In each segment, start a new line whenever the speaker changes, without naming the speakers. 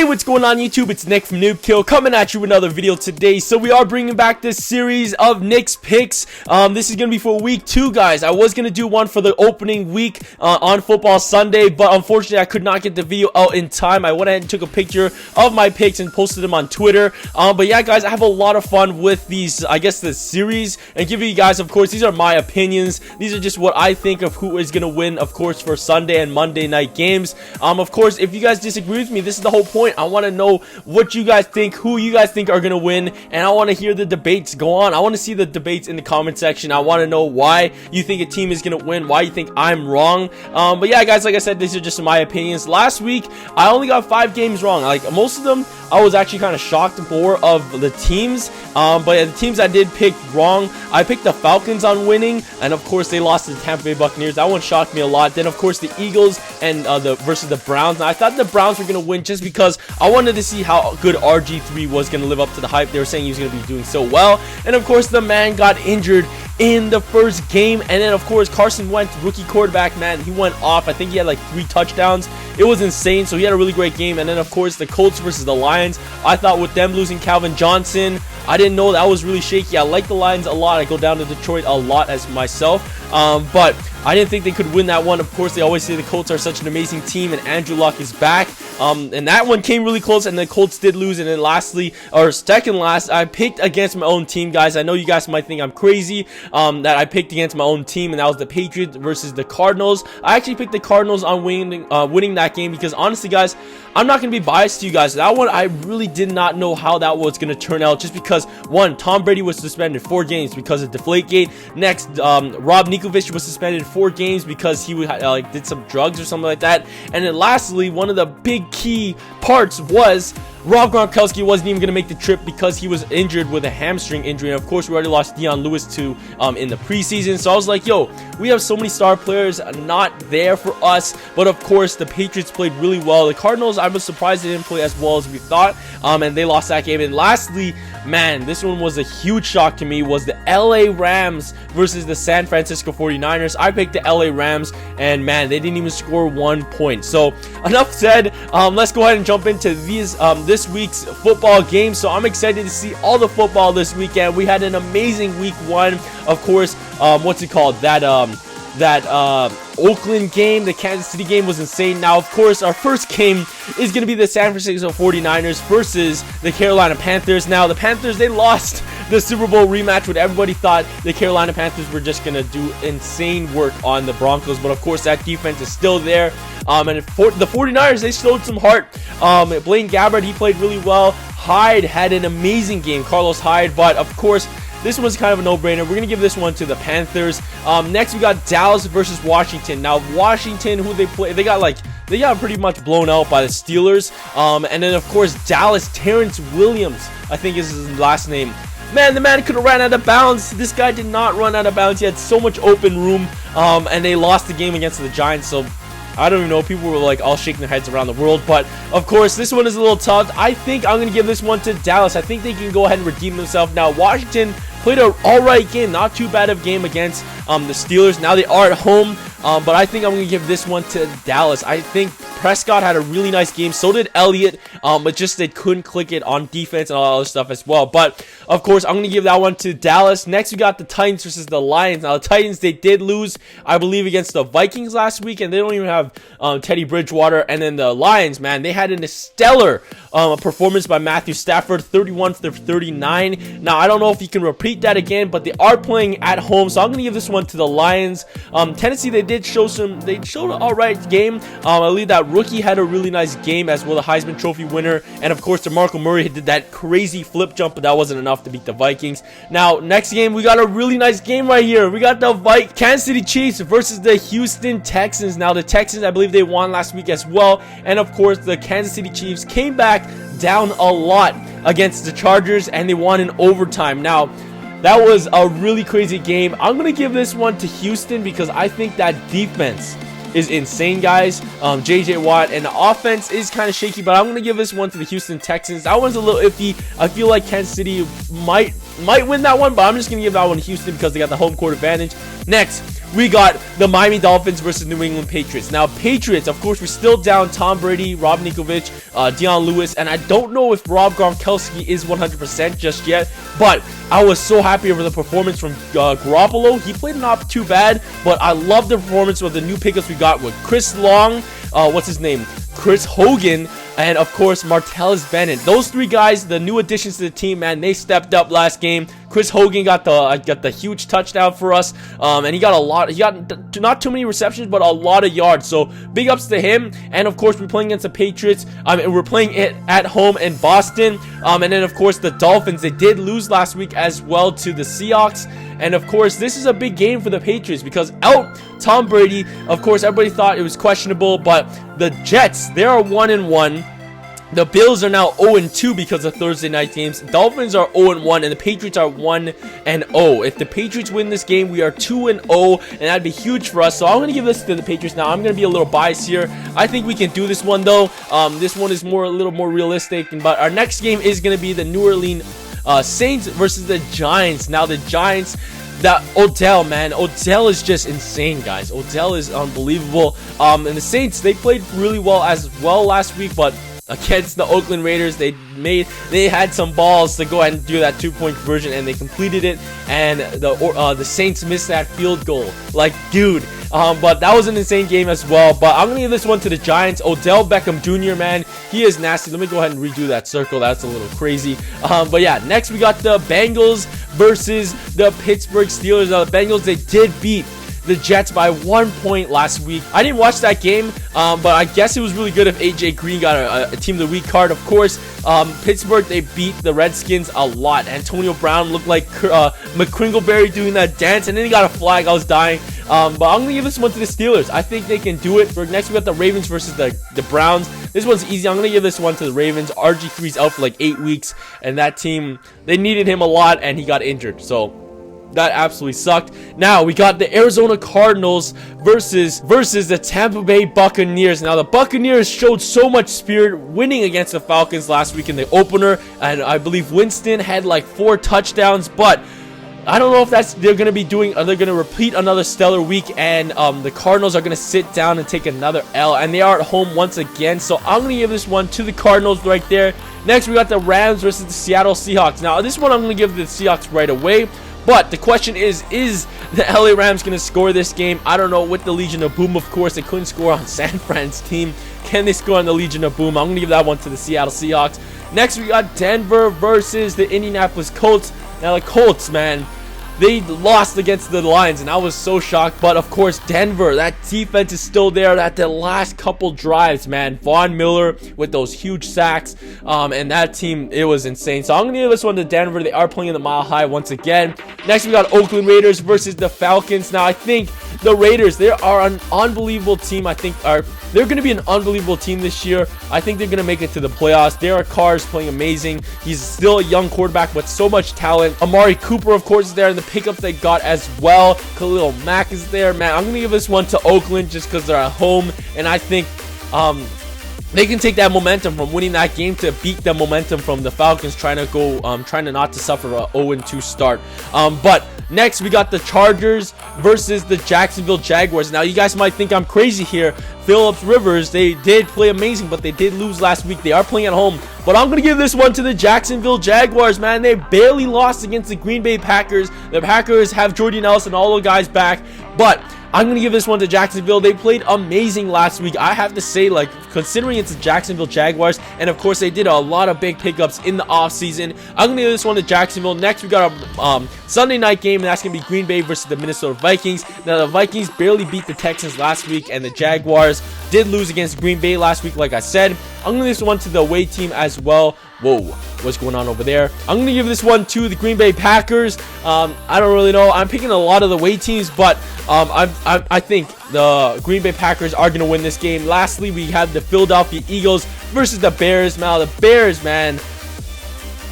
Hey, what's going on YouTube? It's Nick from Noob Kill coming at you with another video today. So we are bringing back this series of Nick's picks. This is gonna be for week 2, guys. I was gonna do one for the opening week on Football Sunday, but unfortunately I could not get the video out in time. I went ahead and took a picture of my picks and posted them on Twitter. But yeah, guys, I have a lot of fun with these, I guess, the series, and giving you guys, of course, these are my opinions. These are just what I think of who is gonna win, of course, for Sunday and Monday night games. Of course, if you guys disagree with me, this is the whole point. I want to know what you guys think, who you guys think are going to win, and I want to hear the debates go on. I want to see the debates in the comment section. I want to know why you think a team is going to win, why you think I'm wrong. But yeah, guys, like I said, these are just my opinions. Last week, I only got 5 games wrong. Like, most of them, I was actually kind of shocked more of the teams. But yeah, the teams I did pick wrong, I picked the Falcons on winning, and of course, they lost to the Tampa Bay Buccaneers. That one shocked me a lot. Then, of course, the Eagles and versus the Browns. Now, I thought the Browns were going to win just because I wanted to see how good RG3 was going to live up to the hype. They were saying he was going to be doing so well. And of course, the man got injured in the first game. And then, of course, Carson Wentz, rookie quarterback, man, he went off. I think he had like 3 touchdowns. It was insane. So he had a really great game. And then, of course, the Colts versus the Lions. I thought with them losing Calvin Johnson, I didn't know that was really shaky. I like the Lions a lot. I go down to Detroit a lot as myself. But I didn't think they could win that one. Of course, they always say the Colts are such an amazing team, and Andrew Luck is back. And that one came really close, and the Colts did lose. And then lastly, or second last, I picked against my own team, guys. I know you guys might think I'm crazy that I picked against my own team, and that was the Patriots versus the Cardinals. I actually picked the Cardinals on winning that game because, honestly, guys, I'm not going to be biased to you guys. That one, I really did not know how that was going to turn out, just because, one, Tom Brady was suspended 4 games because of Deflategate. Next, Rob Ninkovich was suspended 4 games because he did some drugs or something like that. And then lastly, one of the big key parts was Rob Gronkowski wasn't even going to make the trip because he was injured with a hamstring injury. And of course, we already lost Dion Lewis to in the preseason. So I was like, yo, we have so many star players not there for us. But of course, the Patriots played really well. The Cardinals, I was surprised they didn't play as well as we thought. And they lost that game. And lastly, man, this one was a huge shock to me, was the LA Rams versus the San Francisco 49ers. I picked the LA Rams, and man, they didn't even score 1 point. So enough said. Let's go ahead and jump into these this week's football games. So I'm excited to see all the football this weekend. We had an amazing week 1. Of course, what's it called? That Oakland game, the Kansas City game was insane. Now, of course, our first game is going to be the San Francisco 49ers versus the Carolina Panthers. Now, the Panthers, they lost the Super Bowl rematch when everybody thought the Carolina Panthers were just going to do insane work on the Broncos. But, of course, that defense is still there. And for the 49ers, they showed some heart. Blaine Gabbert, he played really well. Hyde had an amazing game, Carlos Hyde. But, of course, this was kind of a no-brainer. We're going to give this one to the Panthers. Next, we got Dallas versus Washington. Now, Washington, who they play, they got pretty much blown out by the Steelers. And then, of course, Dallas, Terrence Williams, I think is his last name. Man, the man could have ran out of bounds. This guy did not run out of bounds. He had so much open room. And they lost the game against the Giants. So I don't even know. People were like all shaking their heads around the world. But, of course, this one is a little tough. I think I'm going to give this one to Dallas. I think they can go ahead and redeem themselves. Now, Washington played an alright game. Not too bad of a game against the Steelers. Now they are at home. But I think I'm going to give this one to Dallas. I think Prescott had a really nice game. So did Elliott. But just they couldn't click it on defense and all that other stuff as well. But, of course, I'm going to give that one to Dallas. Next, we got the Titans versus the Lions. Now, the Titans, they did lose, I believe, against the Vikings last week. And they don't even have Teddy Bridgewater. And then the Lions, man, they had a stellar performance by Matthew Stafford, 31 for 39. Now, I don't know if you can repeat that again, but they are playing at home. So I'm going to give this one to the Lions. Tennessee, they showed an alright game. I believe that rookie had a really nice game as well, the Heisman Trophy winner. And of course, DeMarco Murray did that crazy flip jump, but that wasn't enough to beat the Vikings. Now, next game, we got a really nice game right here. We got the Kansas City Chiefs versus the Houston Texans. Now, the Texans, I believe they won last week as well. And of course, the Kansas City Chiefs came back down a lot against the Chargers, and they won in overtime. Now, that was a really crazy game. I'm going to give this one to Houston because I think that defense is insane, guys. JJ Watt, and the offense is kind of shaky, but I'm going to give this one to the Houston Texans. That one's a little iffy. I feel like Kansas City might might win that one, but I'm just gonna give that one to Houston because they got the home court advantage. Next, we got the Miami Dolphins versus New England Patriots. Now, Patriots, of course, we're still down Tom Brady, Rob Ninkovich, Deion Lewis, and I don't know if Rob Gronkowski is 100% just yet, but I was so happy over the performance from Garoppolo. He played not too bad, but I love the performance of the new pickups we got with Chris Long, what's his name? Chris Hogan, and of course Martellus Bennett. Those three guys, the new additions to the team, man, they stepped up last game. Chris Hogan got the huge touchdown for us, and he got not too many receptions, but a lot of yards. So big ups to him. And of course, we're playing against the Patriots. We're playing it at home in Boston. And then of course the Dolphins. They did lose last week as well to the Seahawks. And of course, this is a big game for the Patriots because out Tom Brady. Of course, everybody thought it was questionable, but the Jets, they are 1-1. The Bills are now 0-2 because of Thursday night games. Dolphins are 0-1, and the Patriots are 1-0. If the Patriots win this game, we are 2-0, and that'd be huge for us. So I'm going to give this to the Patriots now. I'm going to be a little biased here. I think we can do this one, though. This one is a little more realistic. But our next game is going to be the New Orleans Saints versus the Giants. Now, the Giants... That Odell, man, Odell is just insane, guys. Odell is unbelievable. And the Saints, they played really well last week, but against the Oakland Raiders, they had some balls to go ahead and do that 2-point conversion, and they completed it. And the Saints missed that field goal. Like, dude. But that was an insane game as well. But I'm gonna give this one to the Giants. Odell Beckham Jr., man, he is nasty. Let me go ahead and redo that circle. That's a little crazy. But yeah, next we got the Bengals versus the Pittsburgh Steelers. Now the Bengals, they did beat the Jets by 1 point last week. I didn't watch that game, but I guess it was really good if AJ Green got a Team of the Week card. Of course, Pittsburgh, they beat the Redskins a lot. Antonio Brown looked like McCringleberry doing that dance, and then he got a flag. I was dying. But I'm going to give this one to the Steelers. I think they can do it. For next, we got the Ravens versus the Browns. This one's easy. I'm going to give this one to the Ravens. RG3's out for like 8 weeks, and that team, they needed him a lot, and he got injured. So that absolutely sucked. Now we got the Arizona Cardinals versus the Tampa Bay Buccaneers. Now the Buccaneers showed so much spirit winning against the Falcons last week in the opener, and I believe Winston had like 4 touchdowns, but I don't know if they're going to be doing, they're going to repeat another stellar week, and the Cardinals are going to sit down and take another L, and they are at home once again. So I'm going to give this one to the Cardinals right there. Next, we got the Rams versus the Seattle Seahawks. Now, this one I'm going to give the Seahawks right away. But the question is the LA Rams going to score this game? I don't know. With the Legion of Boom, of course, they couldn't score on San Fran's team. Can they score on the Legion of Boom? I'm going to give that one to the Seattle Seahawks. Next, we got Denver versus the Indianapolis Colts. Now, the Colts, man, they lost against the Lions, and I was so shocked. But, of course, Denver, that defense is still there at the last couple drives, man. Von Miller with those huge sacks, and that team, it was insane. So I'm going to give this one to Denver. They are playing in the Mile High once again. Next, we got Oakland Raiders versus the Falcons. Now, I think the Raiders, they are an unbelievable team. They're going to be an unbelievable team this year. I think they're going to make it to the playoffs. Derek Carr is playing amazing. He's still a young quarterback with so much talent. Amari Cooper, of course, is there, and the pickups they got as well. Khalil Mack is there, man. I'm going to give this one to Oakland just because they're at home, and I think they can take that momentum from winning that game to beat the momentum from the Falcons trying to not to suffer a 0-2 start. But next, we got the Chargers versus the Jacksonville Jaguars. Now, you guys might think I'm crazy here. Phillips Rivers, they did play amazing, but they did lose last week. They are playing at home. But I'm going to give this one to the Jacksonville Jaguars, man. They barely lost against the Green Bay Packers. The Packers have Jordy Nelson, all the guys back. But I'm going to give this one to Jacksonville. They played amazing last week. I have to say, like, considering it's the Jacksonville Jaguars, and of course they did a lot of big pickups in the offseason, I'm going to give this one to Jacksonville. Next, we got a Sunday night game, and that's going to be Green Bay versus the Minnesota Vikings. Now, the Vikings barely beat the Texans last week, and the Jaguars did lose against Green Bay last week, like I said. I'm going to give this one to the away team as well. Whoa, what's going on over there? I'm going to give this one to the Green Bay Packers. I don't really know. I'm picking a lot of the away teams, but I think the Green Bay Packers are going to win this game. Lastly, we have the Philadelphia Eagles versus the Bears. Now, the Bears, man,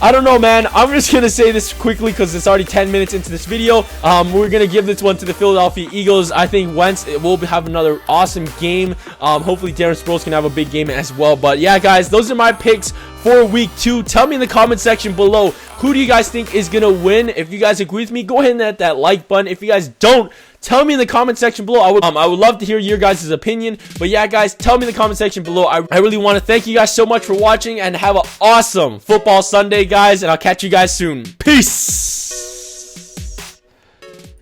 I don't know, man. I'm just going to say this quickly because it's already 10 minutes into this video. We're going to give this one to the Philadelphia Eagles. I think Wentz will have another awesome game. Hopefully, Darren Sproles can have a big game as well. But, yeah, guys, those are my picks for week 2. Tell me in the comment section below, who do you guys think is gonna win? If you guys agree with me, go ahead and hit that like button. If you guys don't, tell me in the comment section below. I would love to hear your guys' opinion. But yeah, guys, tell me in the comment section below. I really want to thank you guys so much for watching, and have an awesome football Sunday, guys, and I'll catch you guys soon. Peace.